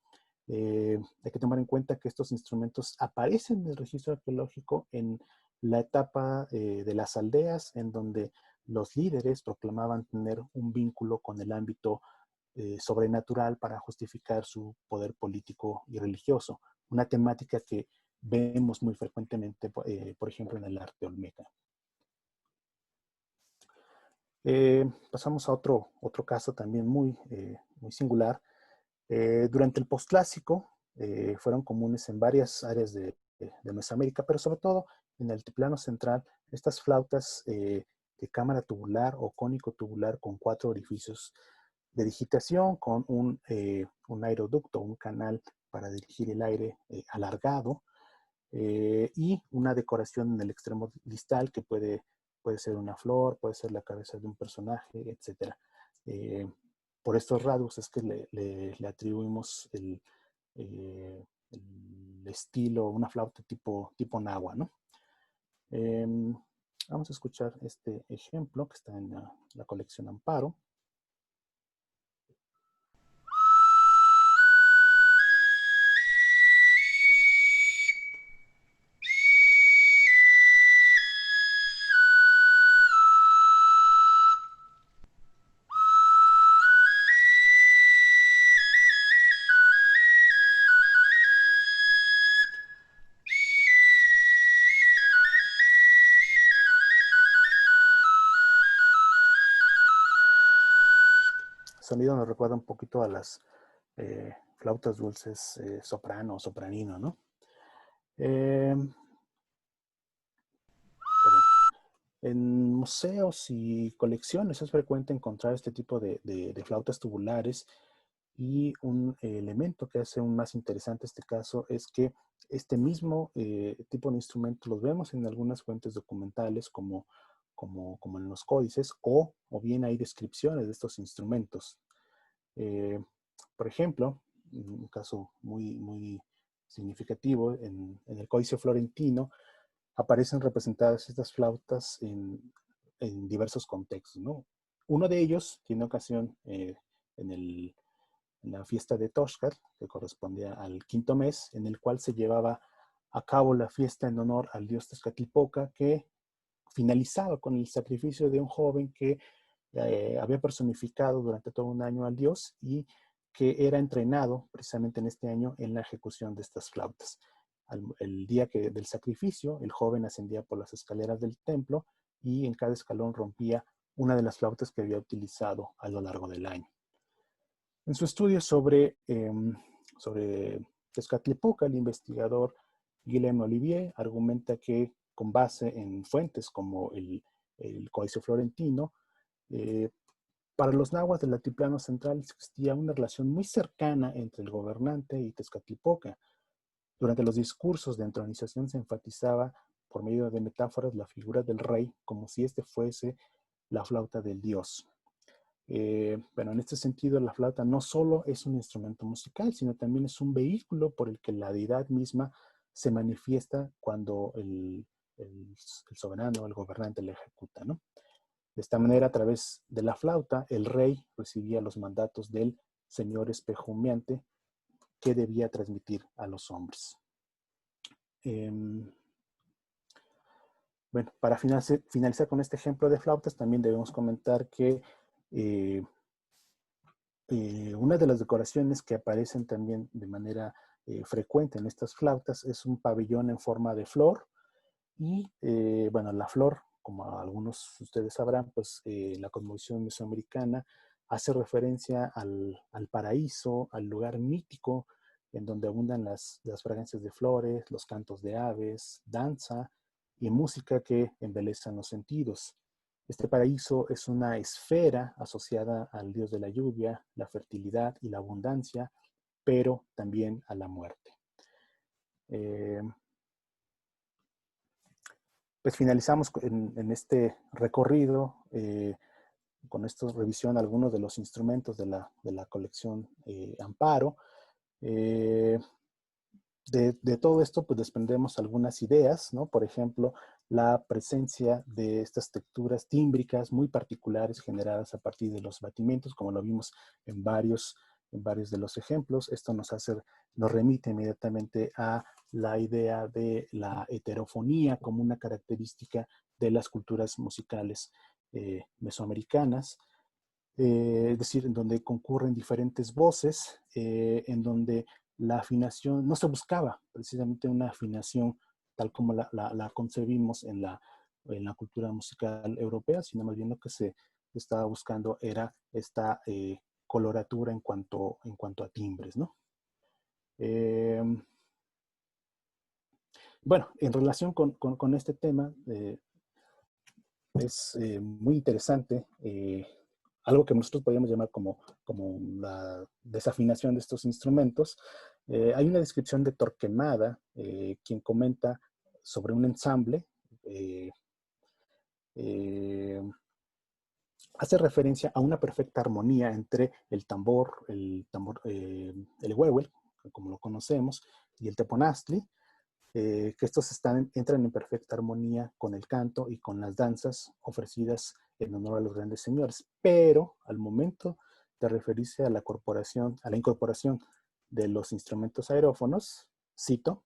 Hay que tomar en cuenta que estos instrumentos aparecen en el registro arqueológico en la etapa de las aldeas, en donde los líderes proclamaban tener un vínculo con el ámbito sobrenatural para justificar su poder político y religioso, una temática que vemos muy frecuentemente, por ejemplo, en el arte olmeca. Pasamos a otro caso también muy singular. Durante el posclásico fueron comunes en varias áreas de Mesoamérica, pero sobre todo en el altiplano central, estas flautas de cámara tubular o cónico tubular con 4 orificios de digitación, con un aeroducto, un canal para dirigir el aire alargado, y una decoración en el extremo distal que puede puede ser una flor, puede ser la cabeza de un personaje, etc. Por estos rasgos es que le atribuimos el estilo, una flauta tipo nahua, ¿no? Vamos a escuchar este ejemplo que está en la colección Amparo. El sonido nos recuerda un poquito a las flautas dulces soprano o sopranino, ¿no? En museos y colecciones es frecuente encontrar este tipo de flautas tubulares, y un elemento que hace aún más interesante este caso es que este mismo tipo de instrumentos los vemos en algunas fuentes documentales como en los códices, o bien hay descripciones de estos instrumentos. Por ejemplo, un caso muy significativo, en el Códice Florentino aparecen representadas estas flautas en diversos contextos, ¿no? Uno de ellos tiene ocasión en la fiesta de Toshkar, que correspondía al quinto mes, en el cual se llevaba a cabo la fiesta en honor al dios Tezcatlipoca, que finalizaba con el sacrificio de un joven que había personificado durante todo un año al dios y que era entrenado precisamente en este año en la ejecución de estas flautas. El día del sacrificio, el joven ascendía por las escaleras del templo y en cada escalón rompía una de las flautas que había utilizado a lo largo del año. En su estudio sobre Tezcatlipoca, el investigador Guillaume Olivier argumenta que, con base en fuentes como el Códice Florentino, para los nahuas del altiplano central existía una relación muy cercana entre el gobernante y Tezcatlipoca. Durante los discursos de entronización se enfatizaba por medio de metáforas la figura del rey como si este fuese la flauta del dios. Bueno, en este sentido, la flauta no solo es un instrumento musical, sino también es un vehículo por el que la deidad misma se manifiesta cuando el soberano, el gobernante, la ejecuta, ¿no? De esta manera, a través de la flauta, el rey recibía los mandatos del señor espejo humeante que debía transmitir a los hombres. Bueno, para finalizar con este ejemplo de flautas, también debemos comentar que una de las decoraciones que aparecen también de manera frecuente en estas flautas es un pabellón en forma de flor. Y bueno, la flor, como algunos de ustedes sabrán, pues la cosmovisión mesoamericana hace referencia al paraíso, al lugar mítico en donde abundan las fragancias de flores, los cantos de aves, danza y música que embelezan los sentidos. Este paraíso es una esfera asociada al dios de la lluvia, la fertilidad y la abundancia, pero también a la muerte. Pues finalizamos en este recorrido con esta revisión algunos de los instrumentos de la colección Amparo. De todo esto, pues desprendemos algunas ideas, ¿no? Por ejemplo, la presencia de estas texturas tímbricas muy particulares generadas a partir de los batimientos, como lo vimos en varios de los ejemplos. Esto nos remite inmediatamente a la idea de la heterofonía como una característica de las culturas musicales mesoamericanas. Es decir, en donde concurren diferentes voces, en donde la afinación, no se buscaba precisamente una afinación tal como la concebimos en la cultura musical europea, sino más bien lo que se estaba buscando era esta coloratura en cuanto a timbres, ¿no? Bueno, en relación con este tema, es muy interesante algo que nosotros podríamos llamar como la desafinación de estos instrumentos. Hay una descripción de Torquemada, quien comenta sobre un ensamble hace referencia a una perfecta armonía entre el tambor, el huehue, como lo conocemos, y el teponaztli, que estos entran en perfecta armonía con el canto y con las danzas ofrecidas en honor a los grandes señores. Pero al momento de referirse a la incorporación de los instrumentos aerófonos, cito,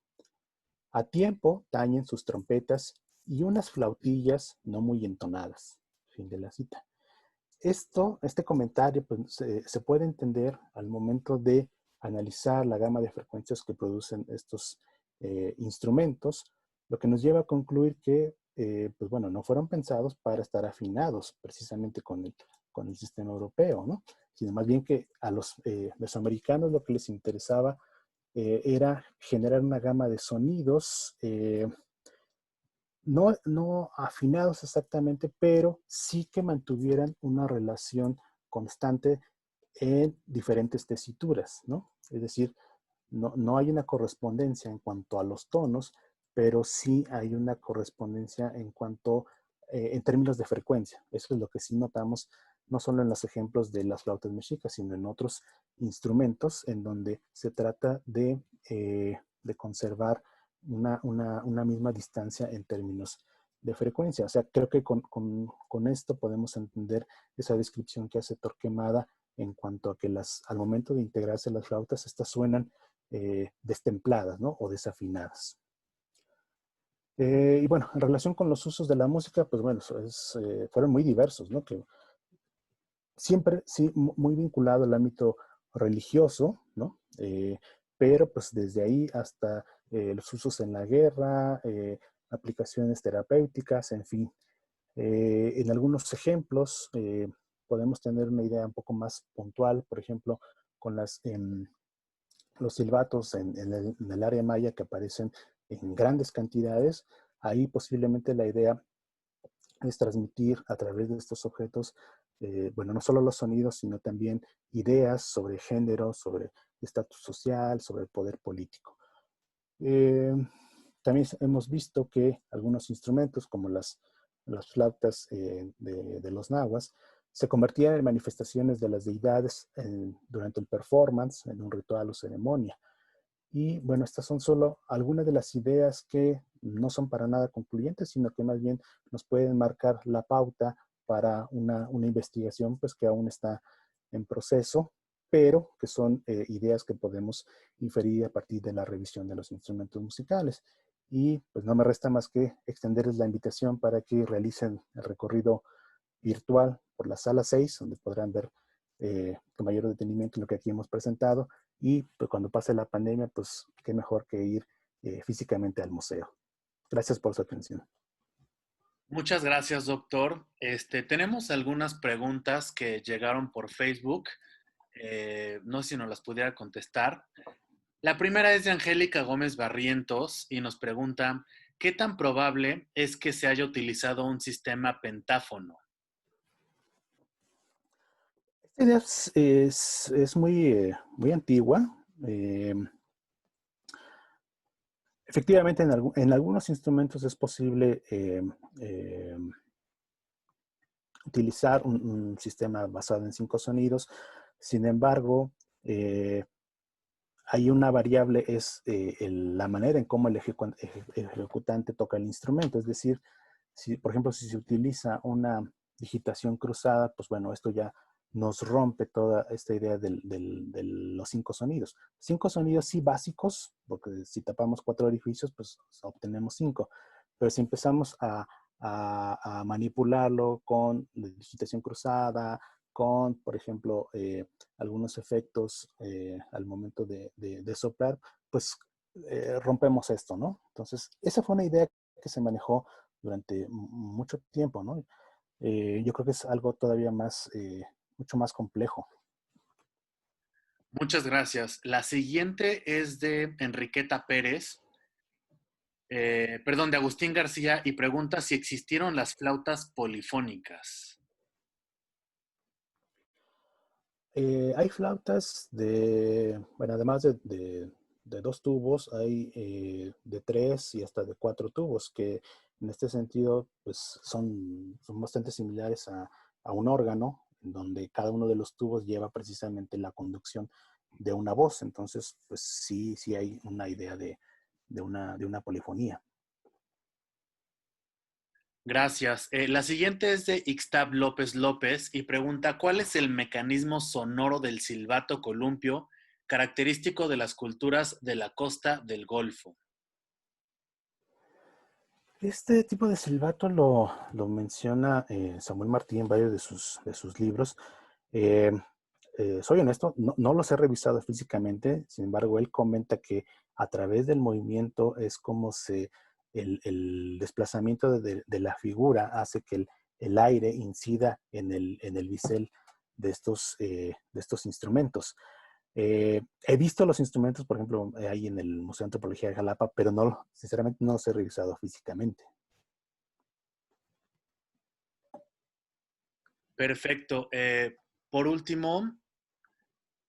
a tiempo tañen sus trompetas y unas flautillas no muy entonadas. Fin de la cita. Este comentario pues, se puede entender al momento de analizar la gama de frecuencias que producen estos instrumentos, lo que nos lleva a concluir que, pues bueno, no fueron pensados para estar afinados precisamente con el sistema europeo, ¿no? Sino más bien que a los mesoamericanos lo que les interesaba era generar una gama de sonidos no afinados exactamente, pero sí que mantuvieran una relación constante en diferentes tesituras, ¿no? Es decir, no hay una correspondencia en cuanto a los tonos, pero sí hay una correspondencia en términos de frecuencia. Eso es lo que sí notamos, no solo en los ejemplos de las flautas mexicas, sino en otros instrumentos en donde se trata de conservar una misma distancia en términos de frecuencia. O sea, creo que con esto podemos entender esa descripción que hace Torquemada en cuanto a que al momento de integrarse las flautas, estas suenan destempladas, ¿no? O desafinadas. Y bueno, en relación con los usos de la música, pues bueno, fueron muy diversos, ¿no? Que siempre, sí, muy vinculado al ámbito religioso, ¿no? Pero pues desde ahí hasta los usos en la guerra, aplicaciones terapéuticas, en fin. En algunos ejemplos podemos tener una idea un poco más puntual, por ejemplo, con los silbatos en el área maya que aparecen en grandes cantidades. Ahí posiblemente la idea es transmitir a través de estos objetos, bueno, no solo los sonidos, sino también ideas sobre género, sobre estatus social, sobre el poder político. También hemos visto que algunos instrumentos, como las flautas de los nahuas, se convertían en manifestaciones de las deidades durante el performance, en un ritual o ceremonia. Y bueno, estas son solo algunas de las ideas que no son para nada concluyentes, sino que más bien nos pueden marcar la pauta para una investigación pues, que aún está en proceso, pero que son ideas que podemos inferir a partir de la revisión de los instrumentos musicales. Y pues no me resta más que extenderles la invitación para que realicen el recorrido virtual por la sala 6, donde podrán ver con mayor detenimiento lo que aquí hemos presentado. Y pues, cuando pase la pandemia, pues qué mejor que ir físicamente al museo. Gracias por su atención. Muchas gracias, doctor. Tenemos algunas preguntas que llegaron por Facebook. No sé si nos las pudiera contestar. La primera es de Angélica Gómez Barrientos y nos pregunta, ¿qué tan probable es que se haya utilizado un sistema pentáfono? Esta idea es muy antigua. Efectivamente, en algunos instrumentos es posible utilizar un sistema basado en 5 sonidos. Sin embargo, hay una variable, es la manera en cómo el ejecutante toca el instrumento. Es decir, por ejemplo, si se utiliza una digitación cruzada, pues bueno, esto ya nos rompe toda esta idea de los 5 sonidos. 5 sonidos sí básicos, porque si tapamos 4 orificios, pues obtenemos 5. Pero si empezamos a manipularlo con la digitación cruzada, con, por ejemplo, algunos efectos al momento de soplar, pues rompemos esto, ¿no? Entonces, esa fue una idea que se manejó durante mucho tiempo, ¿no? Yo creo que es algo todavía mucho más complejo. Muchas gracias. La siguiente es de Enriqueta Pérez, perdón, de Agustín García, y pregunta si existieron las flautas polifónicas. Hay flautas bueno, además de 2 tubos, hay de 3 y hasta de 4 tubos, que En este sentido, pues son bastante similares a un órgano, en donde cada uno de los tubos lleva precisamente la conducción de una voz. Entonces, pues sí hay una idea de una polifonía. Gracias. La siguiente es de Ixtab López López y pregunta, ¿cuál es el mecanismo sonoro del silbato columpio característico de las culturas de la costa del Golfo? Este tipo de silbato lo menciona Samuel Martí en varios de sus libros. Eh, Soy honesto, no los he revisado físicamente, sin embargo, él comenta que a través del movimiento es como el desplazamiento de la figura hace que el aire incida en el bisel de estos instrumentos. He visto los instrumentos, por ejemplo, ahí en el Museo de Antropología de Jalapa, pero sinceramente no los he revisado físicamente. Perfecto. Por último,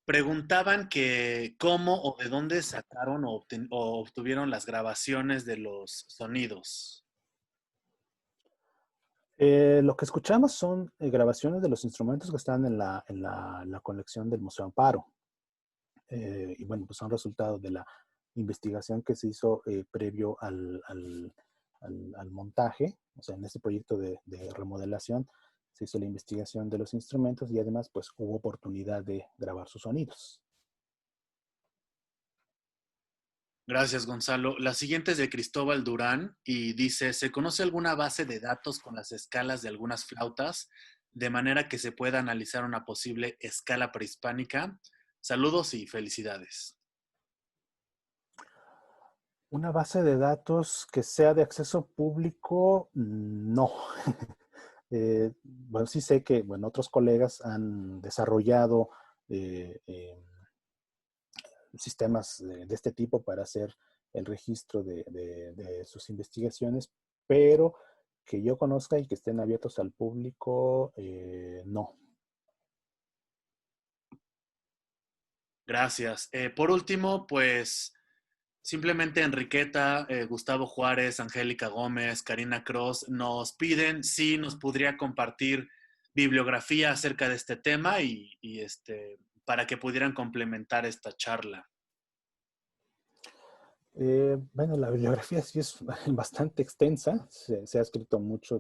preguntaban que cómo o de dónde sacaron o obtuvieron las grabaciones de los sonidos. Lo que escuchamos son grabaciones de los instrumentos que están en la colección del Museo Amparo. Y bueno, pues son resultados de la investigación que se hizo previo al montaje. O sea, en este proyecto de remodelación se hizo la investigación de los instrumentos y además pues hubo oportunidad de grabar sus sonidos. Gracias, Gonzalo. La siguiente es de Cristóbal Durán y dice, ¿se conoce alguna base de datos con las escalas de algunas flautas de manera que se pueda analizar una posible escala prehispánica? Saludos y felicidades. Una base de datos que sea de acceso público, no. Bueno, sí sé que bueno, otros colegas han desarrollado sistemas de este tipo para hacer el registro de sus investigaciones, pero que yo conozca y que estén abiertos al público, no. Gracias. Por último, pues simplemente Enriqueta, Gustavo Juárez, Angélica Gómez, Karina Cross nos piden si nos podría compartir bibliografía acerca de este tema y para que pudieran complementar esta charla. Bueno, la bibliografía sí es bastante extensa, se ha escrito mucho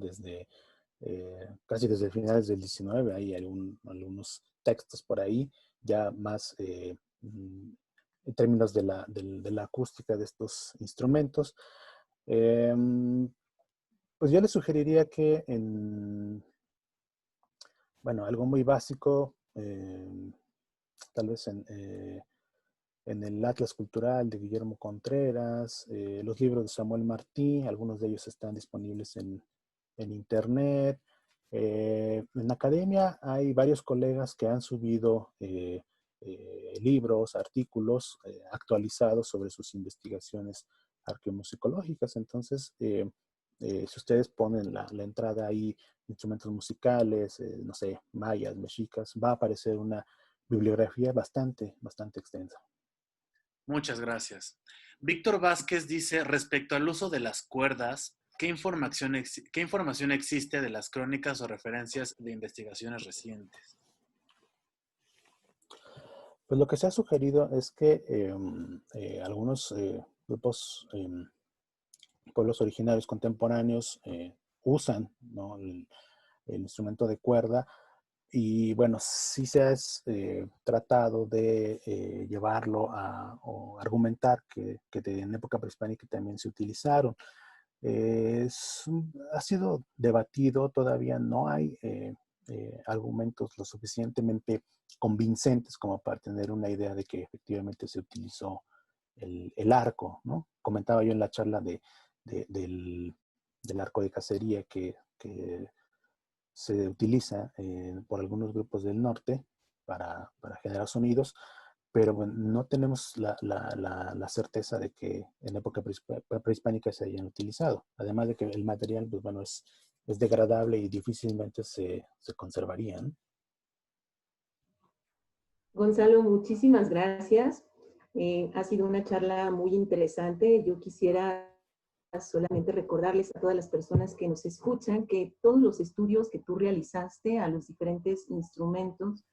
casi desde finales del 19, hay algunos textos por ahí, ya más en términos de la acústica de estos instrumentos. Pues yo les sugeriría que bueno, algo muy básico, tal vez en el Atlas Cultural de Guillermo Contreras, los libros de Samuel Martí, algunos de ellos están disponibles en internet. En academia hay varios colegas que han subido libros, artículos actualizados sobre sus investigaciones arqueomusicológicas. Entonces, si ustedes ponen la entrada ahí, instrumentos musicales, no sé, mayas, mexicas, va a aparecer una bibliografía bastante extensa. Muchas gracias. Víctor Vázquez dice, respecto al uso de las cuerdas, ¿qué información existe de las crónicas o referencias de investigaciones recientes? Pues lo que se ha sugerido es que algunos grupos, pueblos originarios contemporáneos usan, ¿no?, el instrumento de cuerda y bueno, sí se ha tratado de llevarlo o argumentar que en época prehispánica también se utilizaron. Ha sido debatido, todavía no hay argumentos lo suficientemente convincentes como para tener una idea de que efectivamente se utilizó el arco, ¿no? Comentaba yo en la charla del arco de cacería que se utiliza por algunos grupos del norte para generar sonidos, pero bueno, no tenemos la certeza de que en época prehispánica se hayan utilizado. Además de que el material, pues bueno, es degradable y difícilmente se conservaría, ¿no? Gonzalo, muchísimas gracias. Ha sido una charla muy interesante. Yo quisiera solamente recordarles a todas las personas que nos escuchan que todos los estudios que tú realizaste a los diferentes instrumentos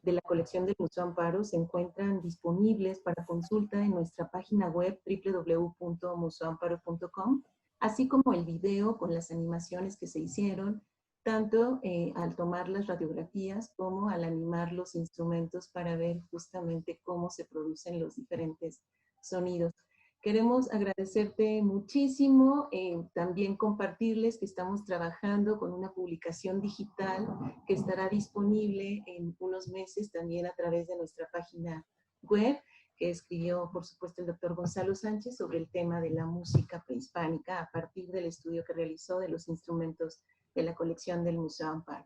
de la colección del Museo Amparo se encuentran disponibles para consulta en nuestra página web www.museoamparo.com, así como el video con las animaciones que se hicieron, tanto al tomar las radiografías como al animar los instrumentos para ver justamente cómo se producen los diferentes sonidos. Queremos agradecerte muchísimo, también compartirles que estamos trabajando con una publicación digital que estará disponible en unos meses también a través de nuestra página web, que escribió, por supuesto, el doctor Gonzalo Sánchez sobre el tema de la música prehispánica a partir del estudio que realizó de los instrumentos de la colección del Museo Amparo.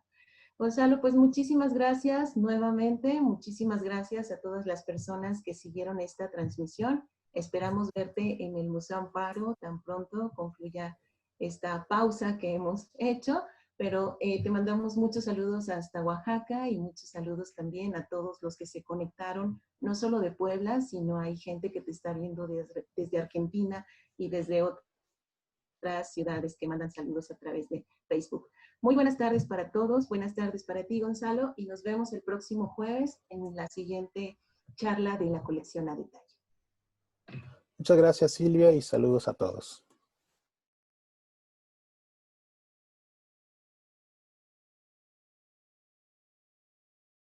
Gonzalo, pues muchísimas gracias nuevamente, muchísimas gracias a todas las personas que siguieron esta transmisión. Esperamos verte en el Museo Amparo tan pronto concluya esta pausa que hemos hecho, pero te mandamos muchos saludos hasta Oaxaca y muchos saludos también a todos los que se conectaron, no solo de Puebla, sino hay gente que te está viendo desde Argentina y desde otras ciudades que mandan saludos a través de Facebook. Muy buenas tardes para todos, buenas tardes para ti, Gonzalo, y nos vemos el próximo jueves en la siguiente charla de la colección a detalle. Muchas gracias, Silvia, y saludos a todos.